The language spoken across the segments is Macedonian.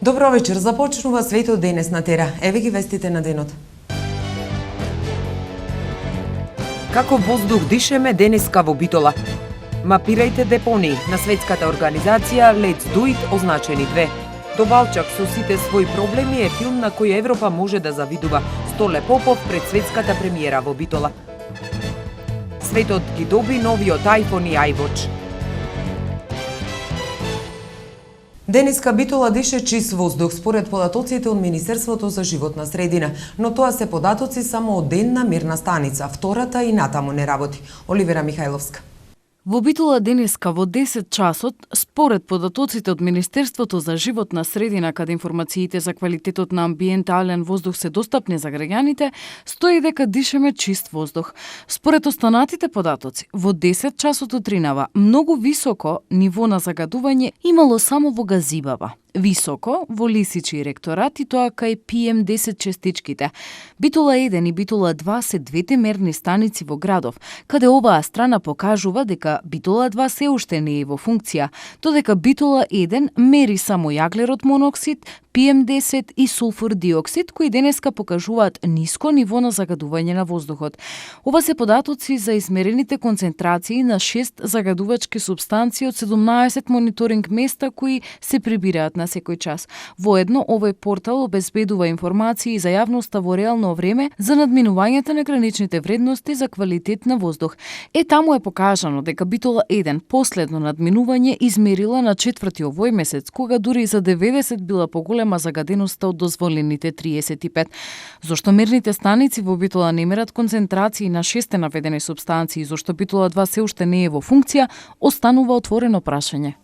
Добро вечер, започнува светот денес на Тера. Еве ги вестите на денот. Како воздух дишеме денеска во Битола? Мапирајте депонии на светската организација Let's Do It означени 2. Добалчак со сите своји проблеми е филм на кој Европа може да завидува. Столе Попов пред светската премиера во Битола. Светот ги доби новиот iPhone и iWatch. Денеска Битола дише чист воздух според податоците од Министерството за животна средина, но тоа се податоци само од една мерна станица, втората и натаму не работи. Оливера Михајловска. Во Битола денеска во 10 часот, според податоците од Министерството за животна средина, каде информациите за квалитетот на амбиентален воздух се достапни за граѓаните, стои дека дишеме чист воздух. Според останатите податоци, во 10 часот утринава многу високо ниво на загадување имало само во Газибава. Високо во Лисичи и Ректорат и тоа кај PM10 честичките. Битола 1 и Битола 2 се двете мерни станици во градов, каде оваа страна покажува дека Битола 2 се уште не е во функција, додека Битола 1 мери само јаглерод моноксид, PM10 и сулфур диоксид, кои денеска покажуваат ниско ниво на загадување на воздухот. Ова се податоци за измерените концентрации на 6 загадувачки супстанции од 17 мониторинг места кои се прибираат на секој час. Воедно, овој портал обезбедува информации за јавноста во реално време за надминувањето на граничните вредности за квалитет на воздух. Таму е покажано дека Битола 1 последно надминување измерила на 4 овој месец, кога дури за 90 била поголема загаденоста од дозволените 35. Зошто мерните станици во Битола не мерат концентрации на 6 наведени супстанции, зошто Битола 2 се уште не е во функција, останува отворено прашање.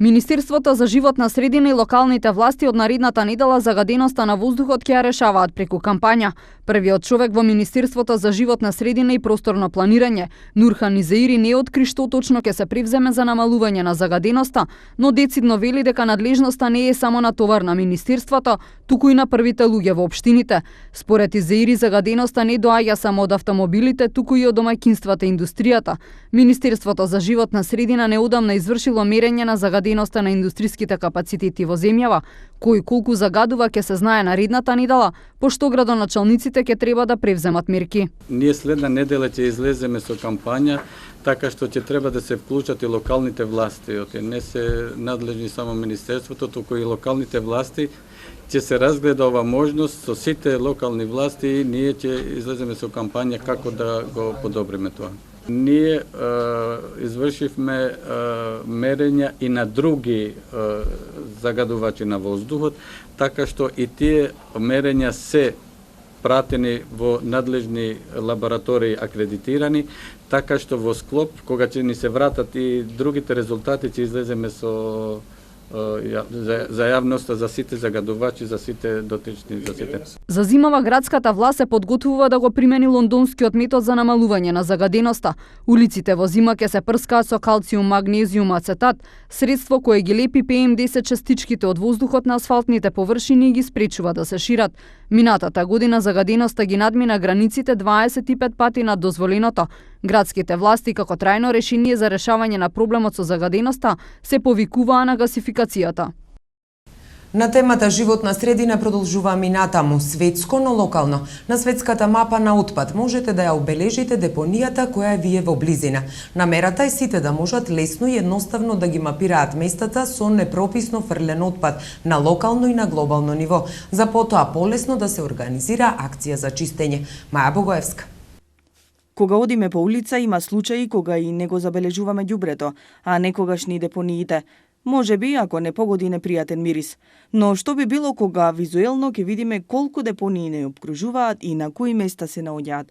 Министерството за животна средина и локалните власти од наредната недела загаденоста на воздухот ќе ја решаваат преку кампања. Првиот човек во Министерството за животна средина и просторно планирање, Нурхан Изаири, не откри што точно ќе се превземе за намалување на загаденоста, но децидно вели дека надлежноста не е само на товар на Министерството, туку и на првите луѓе во општините. Според Изаири, загаденоста не доаѓа само од автомобилите, туку и од домаќинствата и индустријата. Министерството за животна средина неодамна извршило мерење на загаденоста на индустриските капацитети во земјава, кој колку загадува ќе се знае наредната недела, пошто градоначалниците ќе треба да превземат мерки. Ние следна недела ќе излеземе со кампања, така што ќе треба да се вклучат и локалните власти. Не се надлежни само Министерството, туку и локалните власти. Ќе се разгледа ова можност со сите локални власти и ние ќе излеземе со кампања како да го подобриме тоа. Ние извршивме мерења и на други загадувачи на воздухот, така што и тие мерења се пратени во надлежни лаборатории акредитирани, така што во склоп, кога ќе ни се вратат и другите резултати, ќе излеземе со за јавноста, за сите загадувачи, за сите дотични, за сите. За зимава градската власт се подготвува да го примени лондонскиот метод за намалување на загаденоста. Улиците во зима ќе се прскаат со калциум, магнезиум, ацетат, средство кое ги лепи PM10 частичките од воздухот на асфалтните површини и ги спречува да се шират. Минатата година загаденоста ги надмина границите 25 пати над дозволеното. Градските власти како трајно решение за решавање на проблемот со загаденоста се повикуваа на гасификацијата. На темата животна средина продолжуваме и натаму, светско, но локално. На светската мапа на отпад можете да ја обележите депонијата која ви е во близина. Намерата е сите да можат лесно и едноставно да ги мапираат местата со непрописно фрлен отпад на локално и на глобално ниво, за потоа полесно да се организира акција за чистење. Маја Богоевска. Кога одиме по улица има случаи кога и не го забележуваме ѓубрето, а некогаш ни депониите. Може би ако не погоди непријатен мирис. Но што би било кога визуелно ќе видиме колку депонии не обкружуваат и на кои места се наоѓаат?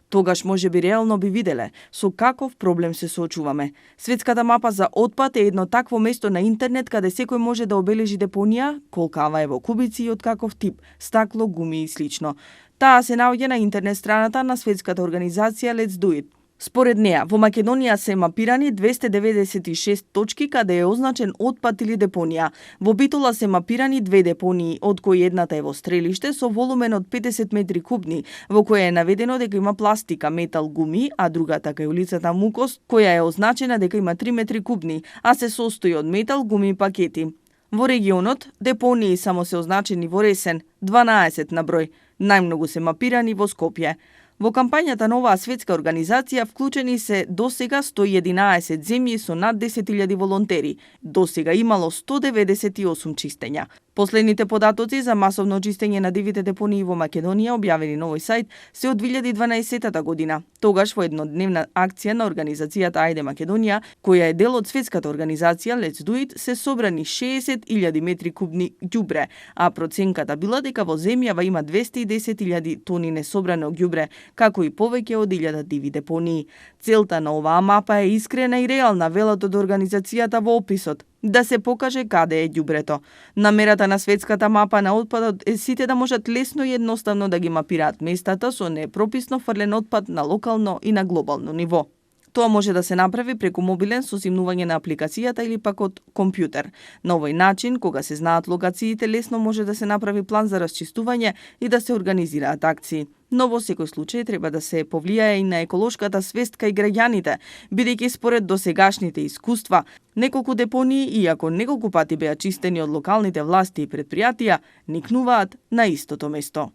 Тогаш може би реално би виделе со каков проблем се соочуваме. Светската мапа за отпад е едно такво место на интернет каде секој може да обележи депонија, колкава е во кубици и од каков тип, стакло, гуми и слично. Таа се наоѓа на интернет страната на светската организација Let's Do It. Според неа, во Македонија се мапирани 296 точки каде е означен отпад или депонија. Во Битола се мапирани 2 депонии, од кои едната е во Стрелиште со волумен од 50 метри кубни, во која е наведено дека има пластика, метал, гуми, а другата кај улицата Мукос, која е означена дека има 3 метри кубни, а се состои од метал, гуми и пакети. Во регионот, депонии само се означени во Ресен, 12 на број, најмногу се мапирани во Скопје. Во кампањата на оваа светска организација вклучени се досега 111 земји со над 10.000 волонтери. Досега имало 198 чистења. Последните податоци за масовно чистење на дивите депонии во Македонија, објавени на овој сајт, се од 2012 година. Тогаш во еднодневна акција на организацијата Ајде Македонија, која е дел од светската организација Let's Do It, се собрани 60.000 метри кубни ѓубре, а проценката била дека во земјава има 210.000 тони несобрано ѓубре, како и повеќе од 1000 диви депонии. Целта на оваа мапа е искрена и реална, велат од организацијата во описот, да се покаже каде е ѓубрето. Намерата на светската мапа на отпадот е сите да можат лесно и едноставно да ги мапираат местата со непрописно фрлен отпад на локално и на глобално ниво. Тоа може да се направи преку мобилен со симнување на апликацијата или пак од компјутер. На овој начин, кога се знаат локациите, лесно може да се направи план за расчистување и да се организираат акции. Но во секој случај треба да се повлијае и на еколошката свест кај граѓаните, бидејќи според досегашните искуства, неколку депонии, иако неколку пати беа чистени од локалните власти и предпријатија, никнуваат на истото место.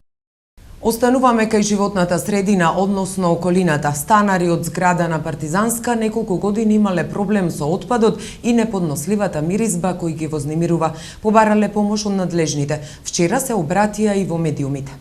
Остануваме кај животната средина, односно околината. Станари од зграда на Партизанска неколку години имале проблем со отпадот и неподносливата миризба кој ги вознемирува. Побарале помош од надлежните. Вчера се обратија и во медиумите.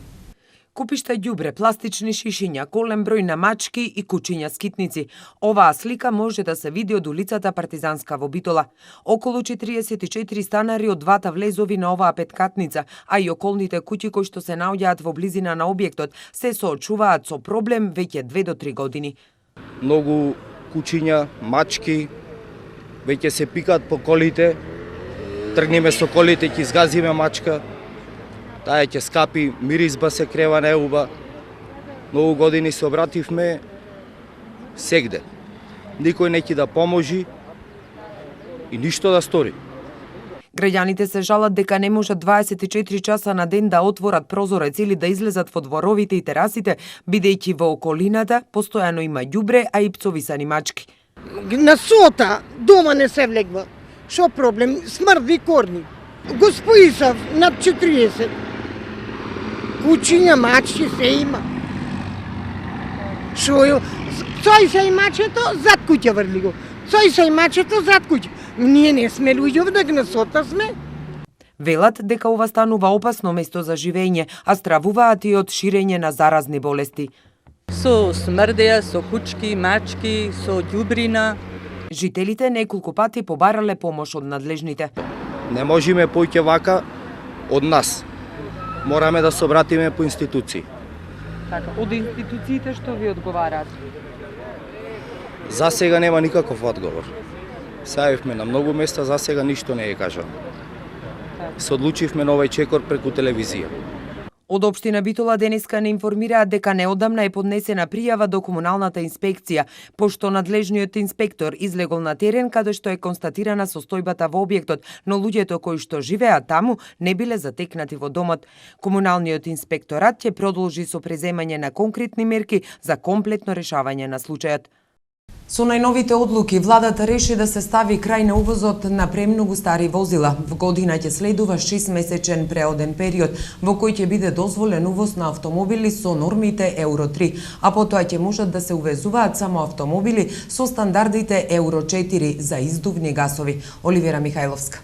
Купишта ѓубре, пластични шишиња, голем број на мачки и кучиња скитници. Оваа слика може да се види од улицата Партизанска во Битола. Околу 44 станари од двата влезови на оваа петкатница, а и околните куќи кои што се наоѓаат во близина на објектот, се соочуваат со проблем веќе 2 до 3 години. Многу кучиња, мачки, веќе се пикаат по колите, тргнеме со колите, ќе изгазиме мачка, таа ќе скапи, миризба се крева неуба. Многу години се обративме сегде. Никој не ќе да поможи и ништо да стори. Граѓаните се жалат дека не можат 24 часа на ден да отворат прозорец или да излезат во дворовите и терасите, бидејќи во околината постојано има ѓубре, а и пцовисани мачки. На сота дома не се влегва. Шо проблем? Смрди корни. Господисав над 40. Кучиња, мачки се има. Шо е? Цој се и мачето, зад куќа врли го. Цој се и мачето, зад куќа. Ние не сме луѓе, дека на сота сме. Велат дека ова станува опасно место за живење, а стравуваат и од ширење на заразни болести. Со смрдеја, со кучки, мачки, со ѓубрина. Жителите неколку пати побарале помош од надлежните. Не можеме поќе вака од нас. Мораме да се обратиме по институции. Така, од институциите што ви одговараат? За сега нема никаков одговор. Сајавивме на многу места, за сега ништо не е кажано. Се одлучивме на овој чекор преку телевизија. Од Општина Битола денеска не информираат дека неодамна е поднесена пријава до комуналната инспекција, пошто надлежниот инспектор излегол на терен каде што е констатирана состојбата во објектот, но луѓето кои што живеат таму не биле затекнати во домот. Комуналниот инспекторат ќе продолжи со преземање на конкретни мерки за комплетно решавање на случајот. Со најновите одлуки, владата реши да се стави крај на увозот на премногу стари возила. В година ќе следува 6-месечен преоден период, во кој ќе биде дозволен увоз на автомобили со нормите Евро 3, а потоа ќе можат да се увезуваат само автомобили со стандардите Евро 4 за издувни гасови. Оливера Михајловска.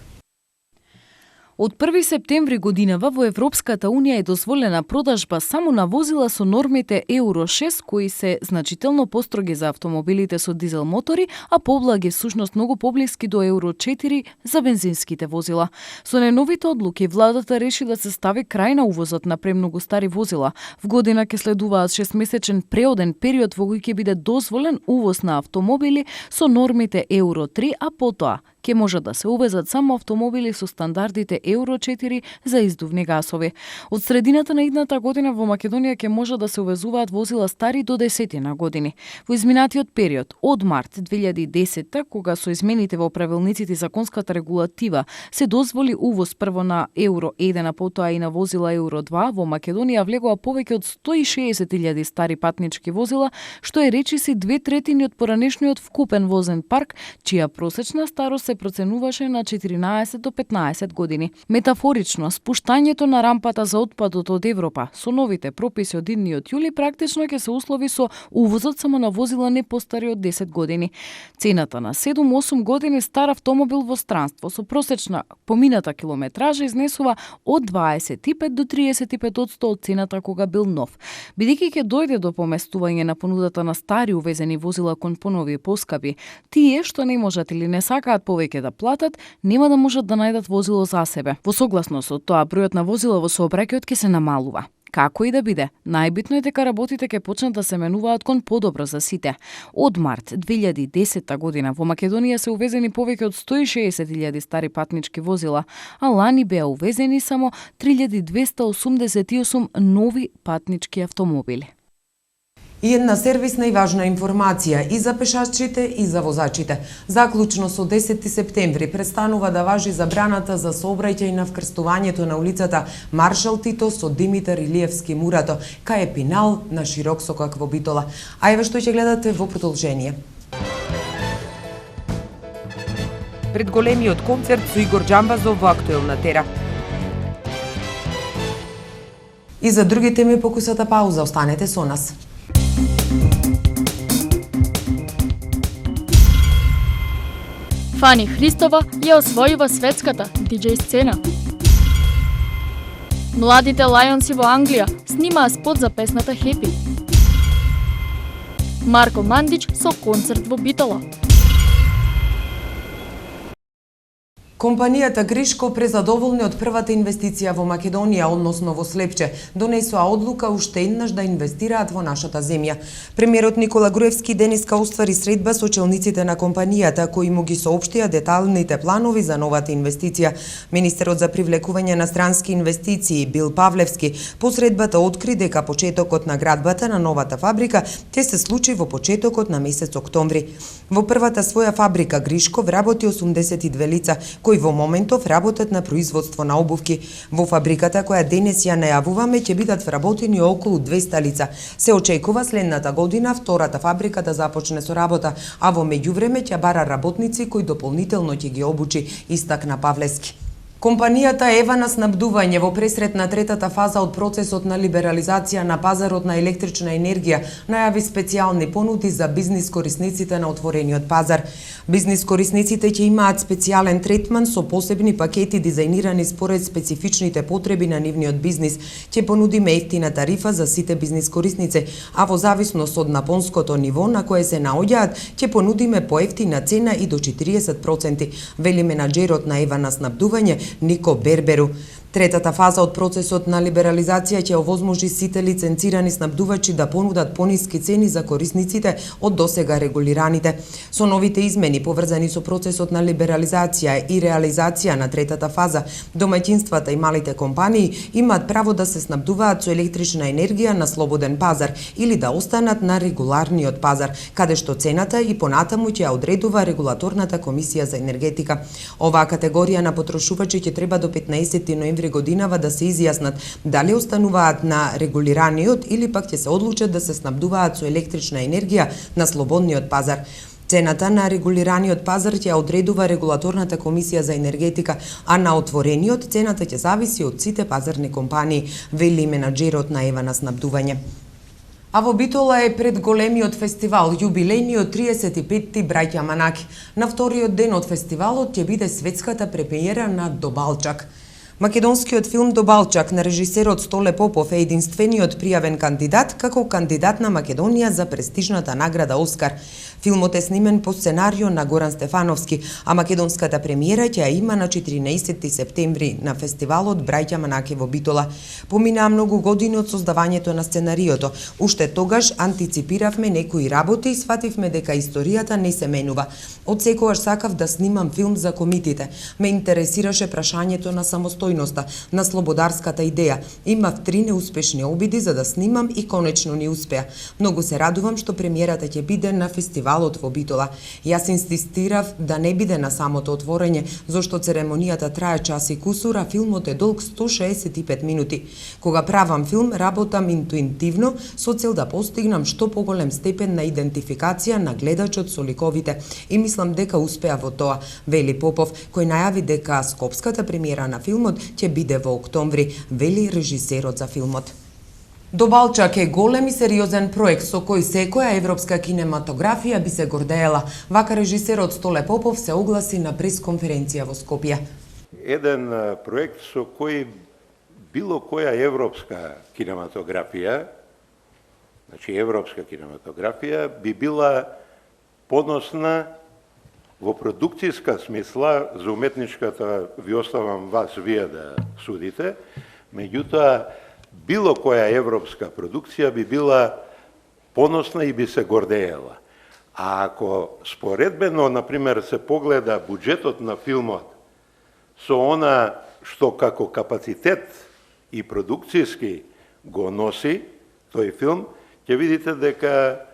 Од 1 септември годинава во Европската Унија е дозволена продажба само на возила со нормите Евро 6, кои се значително построги за автомобилите со дизел мотори, а поблаги всушност многу поблиски до Евро 4 за бензинските возила. Со најновите одлуки, владата реши да се стави крај на увозот на премногу стари возила. В година ќе следуваат 6-месечен преоден период во кој ќе биде дозволен увоз на автомобили со нормите Евро 3, а потоа ќе може да се увезат само автомобили со стандардите Евро 4 за издувни гасови. Од средината на идната година во Македонија ќе може да се увезуваат возила стари до 10 години. Во изминатиот период, од март 2010, кога со измените во правилниците и законската регулатива се дозволи увоз прво на Евро 1, а потоа и на возила Евро 2, во Македонија влегоа повеќе од 160.000 стари патнички возила, што е речиси 2/3 од поранешниот вкупен возен парк, чија просечна старост се проценуваше на 14 до 15 години. Метафорично, спуштањето на рампата за отпадот од Европа со новите прописи од идниот јули практично ќе се услови со увозот само на возила не постари од 10 години. Цената на 7-8 години стар автомобил во странство со просечна помината километража изнесува од 25 до 35% од цената кога бил нов. Бидејќи ќе дојде до поместување на понудата на стари увезени возила кон понови и поскапи, тие што не можат или не сакаат повеќе да платат, нема да можат да најдат возило за себе. Во согласност со тоа, бројот на возила во сообраќајот ќе се намалува. Како и да биде, најбитно е дека работите ќе почнат да се менуваат кон подобро за сите. Од март 2010 година во Македонија се увезени повеќе од 160.000 стари патнички возила, а лани беа увезени само 3.288 нови патнички автомобили. И една сервисна и важна информација и за пешачите и за возачите. Заклучно со 10 септември престанува да важи забраната за сообраќај на вкрстувањето на улицата Маршал Тито со Димитар Илиевски Мурато, кај Епинал на Широк сокак во Битола. А еве што ќе гледате во продолжение. Пред големиот концерт со Игор Џамбазов во Актуелна тера. И за други теми по кусата пауза, останете со нас. Фани Христова ја освојува светската диџеј сцена. Младите Лајонси во Англија снимаа спот за песната Happy. Марко Мандич со концерт во Битола. Компанијата Гришко, презадоволни од првата инвестиција во Македонија, односно во Слепче, донесоа одлука уште еднаш да инвестираат во нашата земја. Премиерот Никола Груевски денеска оствари средба со челниците на компанијата, кои му ги соопштија деталните планови за новата инвестиција. Министерот за привлекување на странски инвестиции Бил Павлевски по средбата откри дека почетокот на градбата на новата фабрика ќе се случи во почетокот на месец октомври. Во првата своја фабрика Гришко вработи 82 лица, кои во моментов работат на производство на обувки. Во фабриката која денес ја најавуваме ќе бидат вработени околу 200 лица. Се очекува следната година втората фабрика да започне со работа, а во меѓувреме ќе бара работници кои дополнително ќе ги обучи, истакна Павлевски. Компанијата Ева на снабдување во пресрет на третата фаза од процесот на либерализација на пазарот на електрична енергија најави специјални понуди за бизнис корисниците на отворениот пазар. Бизнис корисниците ќе имаат специјален третман со посебни пакети дизајнирани според специфичните потреби на нивниот бизнис. Ќе понудиме ефтина тарифа за сите бизнис корисници, а во зависност од напонското ниво на кое се наоѓаат, ќе понудиме поевтина цена и до 40%, вели менаџерот на Ева на снабдување Нико Берберу. Третата фаза од процесот на либерализација ќе овозможи сите лиценцирани снабдувачи да понудат пониски цени за корисниците од досега регулираните. Со новите измени поврзани со процесот на либерализација и реализација на третата фаза, домаќинствата и малите компании имаат право да се снабдуваат со електрична енергија на слободен пазар или да останат на регуларниот пазар, каде што цената и понатаму ќе ја одредува регулаторната комисија за енергетика. Оваа категорија на потрошувачи ќе треба до 15 ноември годинава да се изјаснат дали остануваат на регулираниот или пак ќе се одлучат да се снабдуваат со електрична енергија на слободниот пазар. Цената на регулираниот пазар ќе одредува регулаторната комисија за енергетика, а на отворениот цената ќе зависи од сите пазарни компании, вели менаџерот на Ева на снабдување. А во Битола е пред големиот фестивал, јубилејниот 35-ти Браќа Манаки. На вториот ден од фестивалот ќе биде светската премиера на Добалчак. Македонскиот филм Добалчак на режисерот Столе Попов е единствениот пријавен кандидат како кандидат на Македонија за престижната награда Оскар. Филмот е снимен по сценарио на Горан Стефановски, а македонската премиера ќе ја има на 14 септември на фестивалот Браќа Манаки во Битола. Поминаа многу години од создавањето на сценариото. Уште тогаш антиципиравме некои работи и свативме дека историјата не се менува. Од секогаш сакав да снимам филм за комитите. Ме интересираше прашањето на самостојност стојноста на слободарската идеја. Имав 3 неуспешни обиди за да снимам и конечно ни успеа. Многу се радувам што премиерата ќе биде на фестивалот во Битола. Јас инсистирав да не биде на самото отворање, зашто церемонијата трае час и кусур, а филмот е долг 165 минути. Кога правам филм, работам интуитивно со цел да постигнам што поголем степен на идентификација на гледачот со ликовите и мислам дека успеа во тоа, вели Попов, кој најави дека скопската премиера на филмот ќе биде во октомври, вели режисерот за филмот. Добалчак е голем и сериозен проект со кој секоја европска кинематографија би се гордеела. Вака режисерот Столе Попов се огласи на пресконференција во Скопје. Еден проект со кој било која европска кинематографија, значи европска кинематографија, би била поносна во продукцијска смисла, за уметничката ви оставам вас вие да судите, меѓутоа било која европска продукција би била поносна и би се гордеела. А ако споредбено, например, се погледа буџетот на филмот со она што како капацитет и продукцијски го носи тој филм, ќе видите дека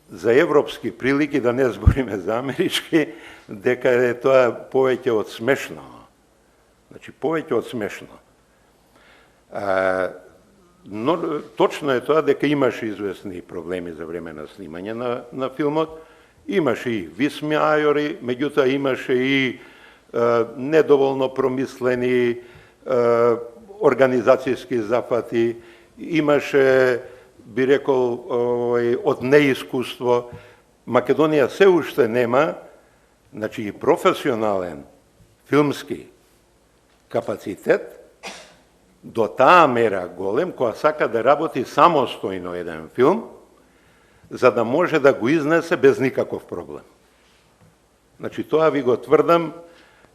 за европски прилики, да не збориме за амерички, дека е тоа повеќе од смешно. Значи, повеќе од смешно. Но точно е тоа дека имаше известни проблеми за време на снимање на филмот, имаше и висмеајори, меѓутоа имаше и недоволно промислени организацијски зафати, имаше, би рекол, од неискуство. Македонија се уште нема, значи и професионален филмски капацитет, до таа мера голем, која сака да работи самостојно еден филм, за да може да го изнесе без никаков проблем. Значи, тоа ви го тврдам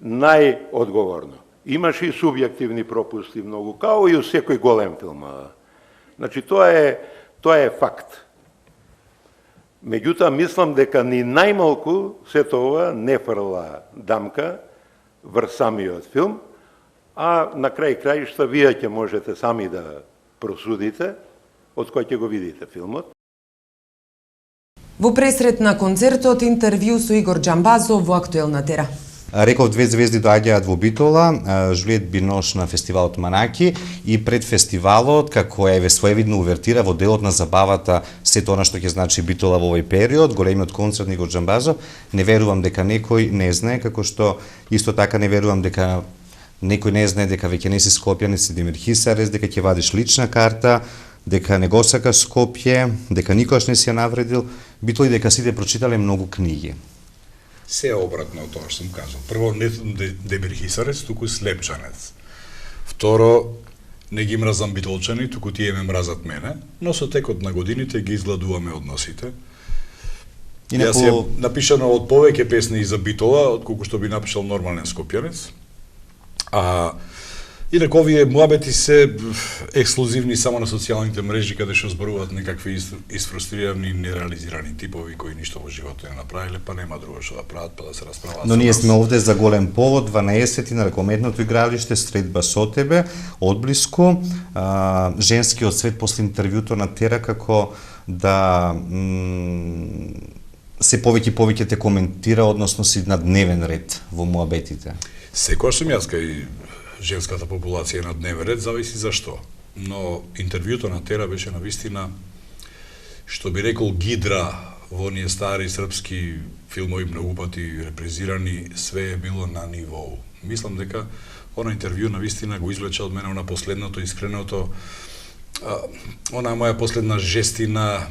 најодговорно. Имаше и субјективни пропусти многу, као и у секој голем филм. Значи, тоа е факт. Меѓутоа, мислам дека ни најмалку сето ова не фрла дамка врз самиот филм, а на крај краишта вие ќе можете сами да просудите од кој ќе го видите филмот. Во пресрет на концертот интервју со Игор Џамбазов во Актуелна тера. Реков, 2 звезди доаѓаат во Битола, Жулиет Бинош на фестивалот Манаки и пред фестивалот, како е своевидна увертира во делот на забавата сето она што ќе значи Битола во овој период, големиот концерт Игор Џамбазов. Не верувам дека некој не знае, како што исто така не верувам дека некој не знае дека веќе не си скопјанец Демир Хисарес, дека ќе вадиш лична карта, дека не го сака Скопје, дека никогаш не си ја навредил Битола и дека сите прочитале многу книги. Се е обратно од тоа што сум кажал. Прво, не сум Демир Хисарец, туку слепчанец. Второ, не ги мразам битолчани, туку тие ме мразат мене, но со текот на годините ги изгладуваме односите. Јас ја напишано од повеќе песни за Битола, отколку што би напишал нормален скопјанец. Инаку овие муабети се ексклузивни само на социјалните мрежи, каде што зборуваат некакви изфрустрирани, нереализирани типови кои ништо во животот не направиле, па нема друго што да прават, па да се расправаат. Но ние сме овде за голем повод, 12 на ракометното игралиште, Средба со тебе, одблиску, женскиот свет после интервјуто на Тера, како да се повеќе те коментира, односно си на дневен ред во муабетите. Секојаш сум јас кај женската популација на дневен ред, зависи зашто. Но интервјуто на Тера беше навистина, што би рекол гидра во оние стари српски филмови многу пати репризирани, све е било на нивоу. Мислам дека она интервју навистина го извлече од мене на последното, искреното, она моја последна жестина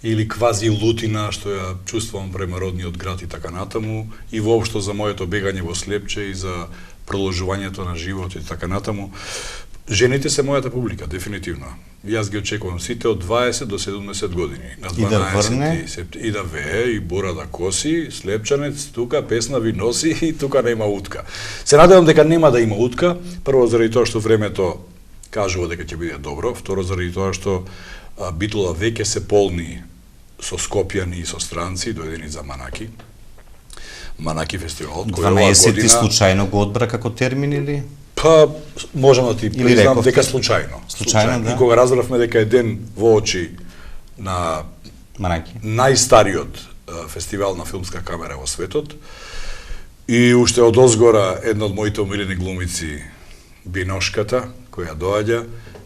или квази лутина што ја чувствувам према родниот град и така натаму, и воопшто за моето бегање во Слепче и за продолжувањето на живот и така натаму. Жените се мојата публика, дефинитивно. Јас ги очекувам сите од 20 до 70 години. На 12 и да вее, и бора да коси, слепчанец, тука песна ви носи и тука нема утка. Се надевам дека нема да има утка, прво заради тоа што времето кажува дека ќе биде добро, второ заради тоа што Битола веќе се полни со скопјани и со странци, дојдени за Манаки. Манаки фестивалот, кој оваа 12 година... случајно го одбра како термин или? Па, можам да ти признам дека случајно. Случајно, да. И кога разбравме дека е ден во очи на Манаки, најстариот фестивал на филмска камера во светот, и уште од озгора една од моите омилени глумици, Биношката, која доаѓа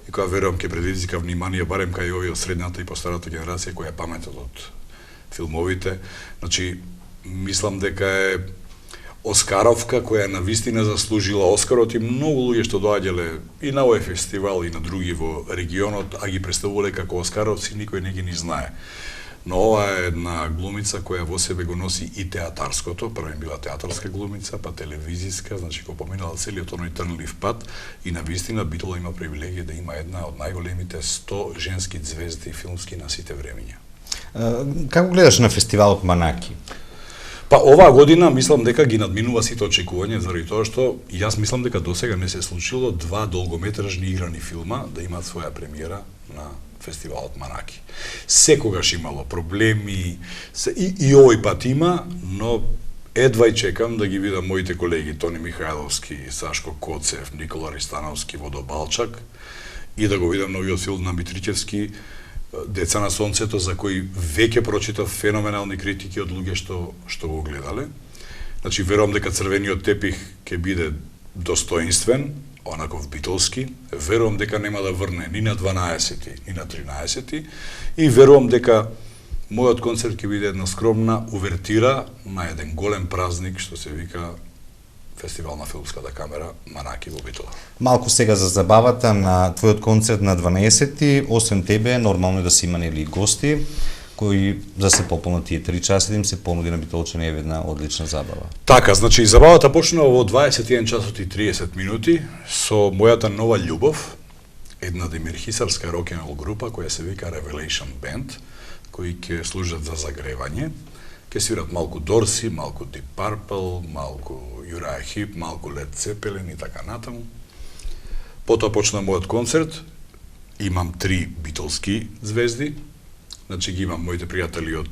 и која верувам ќе предизвика внимание барем кај овие од средната и постарата генерација која паметат од филмовите. Значи, мислам дека е Оскаровка која навистина заслужила Оскарот и многу луѓе што доаѓале и на овој фестивал и на други во регионот, а ги представувале како Оскаровци, никој не ги ни знае. Но ова е една глумица која во себе го носи и театарското, прво била театарска глумица, па телевизиска, значи го поминала целиот оној трнлив пат и навистина Битола има привилегија да има една од најголемите 100 женски звезди филмски на сите времиња. Како гледаш на фестивалот Манаки? Па оваа година мислам дека ги надминува сите очекувања заради тоа што јас мислам дека досега не се случило два долгометражни играни филма да имаат своја премиера на фестивалот Манаки. Секогаш имало проблеми, и овој пат има, но едва и чекам да ги видам моите колеги Тони Михајловски, Сашко Коцев, Никола Ристановски, Водобалчак и да го видам новиот филм на Митричевски, Деца на сонцето, за кој веќе прочитав феноменални критики од луѓе што го гледале. Значи, верувам дека црвениот тепих ќе биде достоинствен, онаков битолски. Верувам дека нема да врне ни на 12-ти, ни на 13-ти. И верувам дека мојот концерт ќе биде една скромна увертира на еден голем празник, што се вика Фестивал на филмската камера Манаки во Битола. Малку сега за забавата на твојот концерт на 12-ти, освен тебе, нормално е да се има нели гости, кои за се пополнат тие 3 часа да им се понуди на битолчани една одлична забава. Така, значи забавата почнува во 21 часот и 30 минути со мојата нова љубов, една демирхисарска рок-н-рол група која се вика Revelation Band, кои ќе служат за загревање. Ќе свират малку Дорси, малку Deep Purple, малку Uriah Heep, малку Led Zeppelin и така натаму. Потоа почна мојот концерт. Имам 3 битолски звезди. Значи ги имам моите пријатели од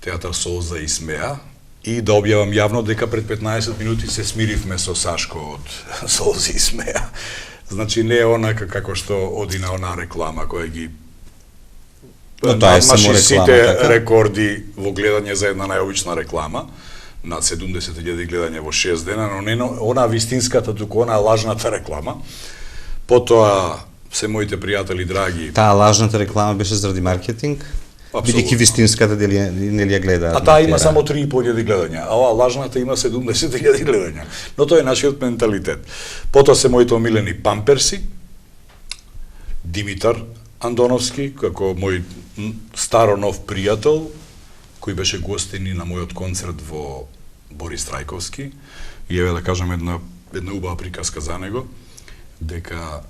Театар Солза и Смеа. И да објавам јавно дека пред 15 минути се смиривме со Сашко од Солза и Смеа. Значи не е онака како што оди на онаа реклама која ги надмаши сите рекорди во гледање за една најобична реклама, над 70.000 гледања во 6 дена, но не она вистинската, туку она лажната реклама. Потоа се моите пријатели драги. Таа лажната реклама беше заради маркетинг? Бидејќи вистинската нели ја гледаат? А таа има само 3.500 гледања, а оваа лажната има 70.000 гледања. Но тоа е нашиот менталитет. Потоа се моите омилени Памперси, Димитар Андоновски, како мој старо нов пријател, кој беше гостин на мојот концерт во Борис Трајковски. И еве да кажам една убава приказка за него, дека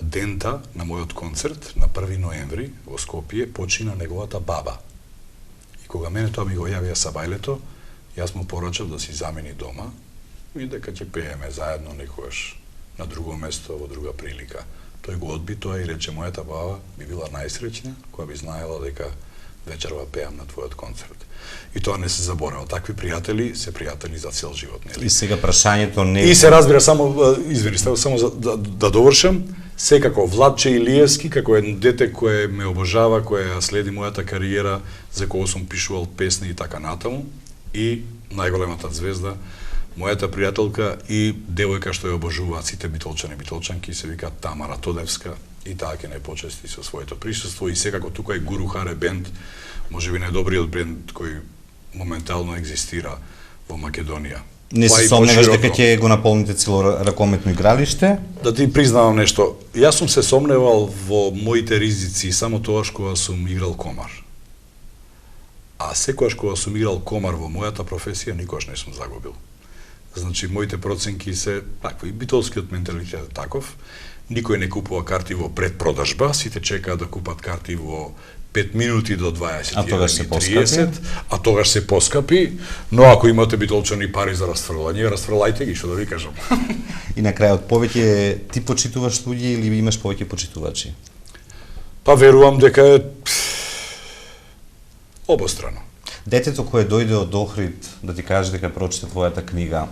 дента на мојот концерт, на 1 ноември, во Скопје, почина неговата баба. И кога мене тоа ми го јавија сабајлето, јас му порачав да си замени дома и дека ќе пееме заедно некогаш на друго место, во друга прилика. Тој го одби тоа и рече, мојата баба би била најсреќна, која би знаела дека вечерва пеам на твојот концерт. И тоа не се заборава. Такви пријатели се пријатели за цел живот, нели? И сега прашањето не е... И се разбира само, извини, само да довршам, секако Владче Илиевски, како едно дете кое ме обожава, кое следи мојата кариера, за кого сум пишувал песни и така натаму, и најголемата звезда, мојата пријателка и девојка што ја обожуваат сите битолчани и битолчанки, се вика Тамара Тодевска, и таа ќе не почести со своето присуство. И секако тука е Гуру Харе бенд, можеби најдобриот бенд кој моментално екзистира во Македонија. Не се сомневаш дека ќе го наполните цело ракометно игралиште? Да ти признавам нешто. Јас сум се сомневал во моите ризици само тоаш кога сум играл комар. А секогаш кога сум играл комар во мојата професија, никогаш не сум загубил. Значи, моите проценки се такви. Битолскиот менталитет е таков. Никој не купува карти во предпродажба, сите чекаат да купат карти во 5 минути до 21:30, а тогаш се поскапи, но ако имате битолчани пари за расфрлање, расфрлајте ги, што да ви кажам. И на крајот, повеќе ти почитуваш луѓе или имаш повеќе почитувачи? Па верувам дека е обострано. Детето кое дојде од Охрид да ти каже дека прочита твојата книга,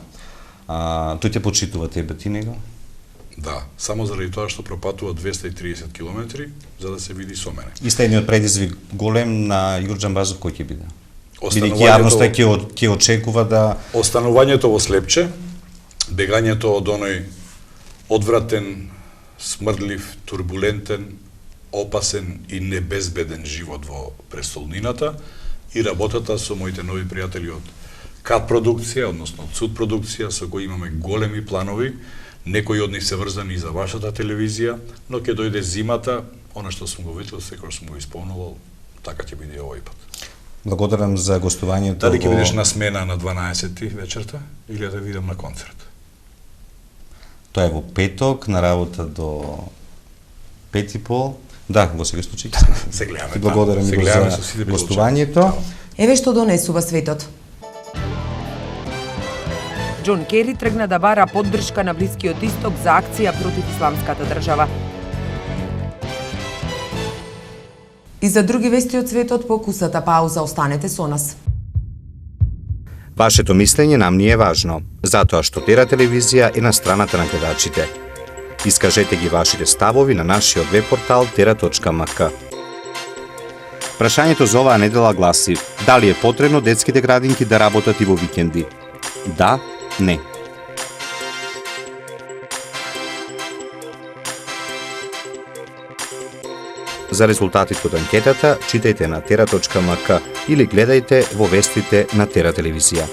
тој те почитува тебе, ти него? Да, само заради тоа што пропатува 230 километри за да се види со мене. Истиот предизвик голем на Игор Џамбазов кој ќе биде? Бидејќи јавноста ќе очекува да... Останувањето во Слепче, бегањето од оној одвратен, смрдлив, турбулентен, опасен и небезбеден живот во престолнината и работата со моите нови пријатели од КАТ продукција, односно од СУД продукција, со кои имаме големи планови. Некои од нив се врзани и за вашата телевизија, но ќе дојде зимата, она што сум го ветил, секој сум го исполнувал, така ќе биде овој пат. Благодарам за гостувањето. Дали ќе бидеш на смена на 12 вечерта или да видам на концерт? Тоа е во петок, на работа до 5:30. Да, во секој случај. Се гледаме. Ти благодарам и за гостувањето. Еве што донесува светот. Џон Кери тргна да бара поддршка на Блискиот Исток за акција против исламската држава. И за други вести од светот по кусата пауза, останете со нас. Вашето мислење нам ни е важно, затоа што Тера телевизија е на страната на гледачите. Искажете ги вашите ставови на нашиот веб портал tera.mk. Прашањето за оваа недела гласи: дали е потребно детските градинки да работат и во викенди? Да, не. За резултатите од анкетата читајте на tera.mk или гледајте во вестите на Тера телевизија.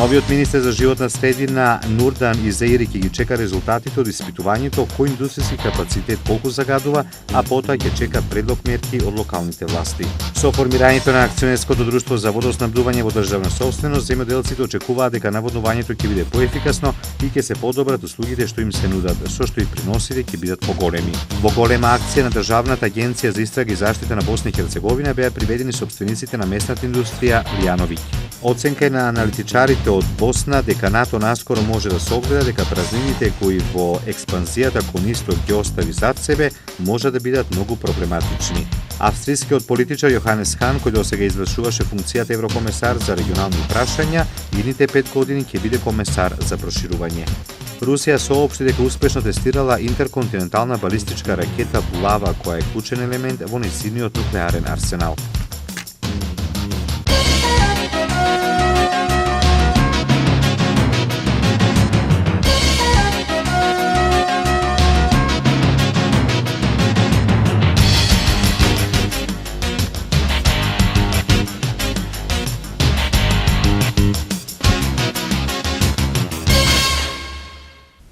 Новиот министер за животна средина Нурдан Изеири ќе ги чека резултатите од испитувањето кој индустријски капацитет колку загадува, а потоа ќе чека предлог мерки од локалните власти. Со формирањето на акционерското друштво за водоснабдување во државна собственост, земјоделците очекуваат дека наводнувањето ќе биде поефикасно и ќе се подобрат услугите што им се нудат, со што и приносите ќе бидат поголеми. Во голема акција на Државната агенција за истрага и заштита на Босна и Херцеговина беа приведени собствениците на местната индустрија Лијановиќ. Оценка е на аналитичарите од Босна дека НАТО наскоро може да се огледа дека празнините кои во експанзијата кон исток ги остави зад себе може да бидат многу проблематични. Австријскиот политичар Јоханес Хан, кој досега извршуваше функцијата еврокомесар за регионални прашања, идните 5 години ќе биде комесар за проширување. Русија соопшти дека успешно тестирала интерконтинентална балистичка ракета Булава, која е клучен елемент во нејзиниот нуклеарен арсенал.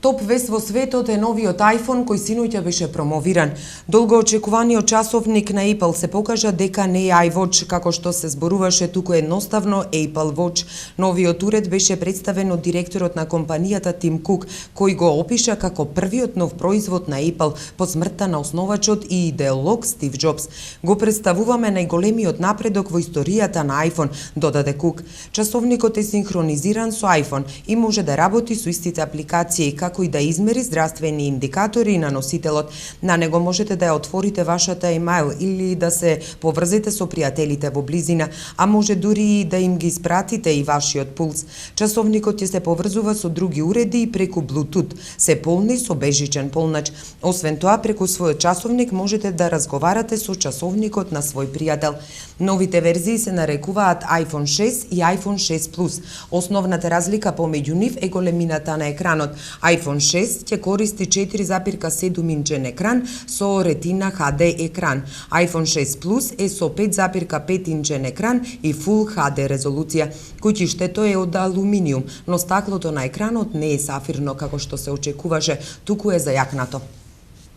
Топ вест во светот е новиот iPhone кој синоќа беше промовиран. Долго очекуваниот часовник на Apple се покажа дека не е iWatch како што се зборуваше, туку едноставно Apple Watch. Новиот уред беше представен од директорот на компанијата Тим Кук, кој го опиша како првиот нов производ на Apple по смртта на основачот и идеолог Стив Џобс. Го представуваме најголемиот напредок во историјата на iPhone, додаде Кук. Часовникот е синхронизиран со iPhone и може да работи со истите апликации, како и да измери здравствени индикатори на носителот. На него можете да ја отворите вашата имејл или да се поврзете со пријателите во близина, а може дури и да им ги испратите и вашиот пулс. Часовникот ќе се поврзува со други уреди и преку Bluetooth, се полни со бежичен полнач. Освен тоа, преку својот часовник можете да разговарате со часовникот на свој пријател. Новите верзии се нарекуваат iPhone 6 и iPhone 6 Plus. Основната разлика помеѓу нив е големината на екранот. iPhone 6 ќе користи 4,7 инчен екран со Retina HD екран. iPhone 6 Plus е со 5,5 инчен екран и Full HD резолуција. Куќиштето е од алуминиум, но стаклото на екранот не е сафирно како што се очекуваше, туку е зајакнато.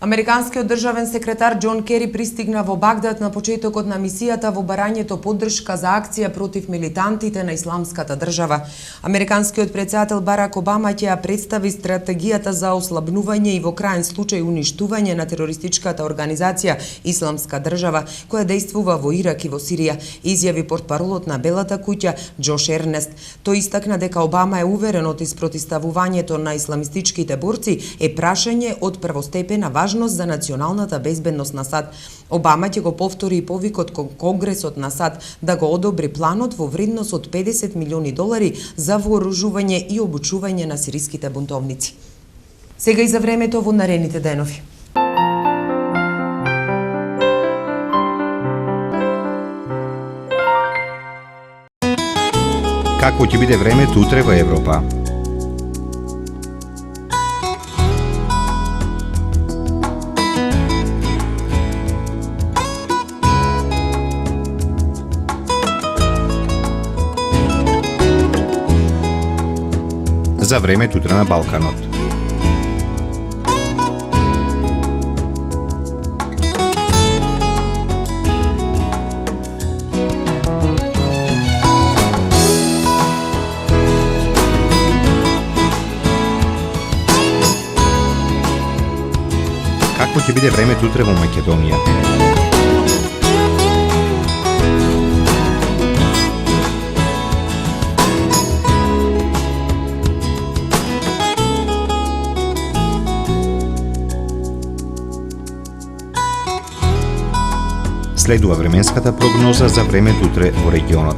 Американскиот државен секретар Џон Кери пристигна во Багдад на почетокот на мисијата во барањето поддршка за акција против милитантите на Исламската држава. Американскиот претседател Барак Обама ќе ја представи стратегијата за ослабнување и во краен случај уништување на терористичката организација Исламска држава, која действува во Ирак и во Сирија, изјави портпаролот на Белата куќа Џош Ернест. Тој истакна дека Обама е уверен од испротивставувањето на исламистичките борци е прашање од првостепена важност за националната безбедност на САД. Обама ќе го повтори и повикот кон Конгресот на САД да го одобри планот во вредност од $50 милиони за вооружување и обучување на сириските бунтовници. Сега и за времето во наредните денови. Какво ќе биде времето утре во Европа? За времето утре на Балканот. Какво ќе биде времето утре во Македонија? Следува временската прогноза за времето утре во регионот.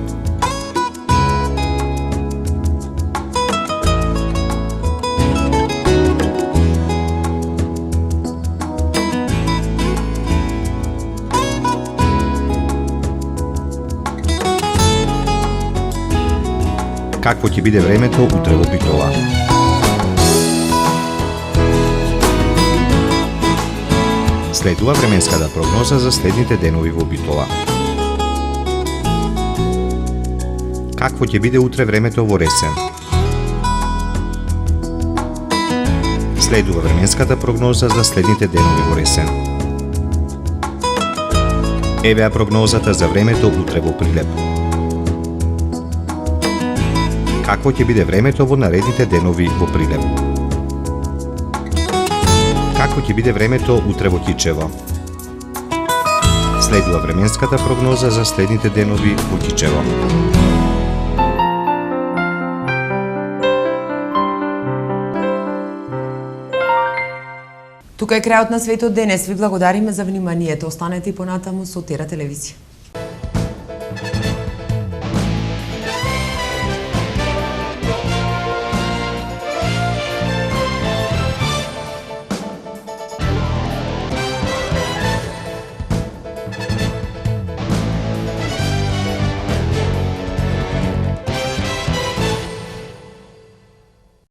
Какво ќе биде времето утре во Битола? Следува временската прогноза за следните денови во Битола. Какво ќе биде утре времето во Ресен? Следува временската прогноза за следните денови во Ресен. Евеа прогнозата за времето утре во Прилеп. Какво ќе биде времето во наредните денови во Прилеп? Какво ќе биде времето утре во Кичево? Следува временската прогноза за следните денови во Кичево. Тука е крајот на светот денес. Ви благодариме за вниманието. Останете и понатаму со Тера телевизија.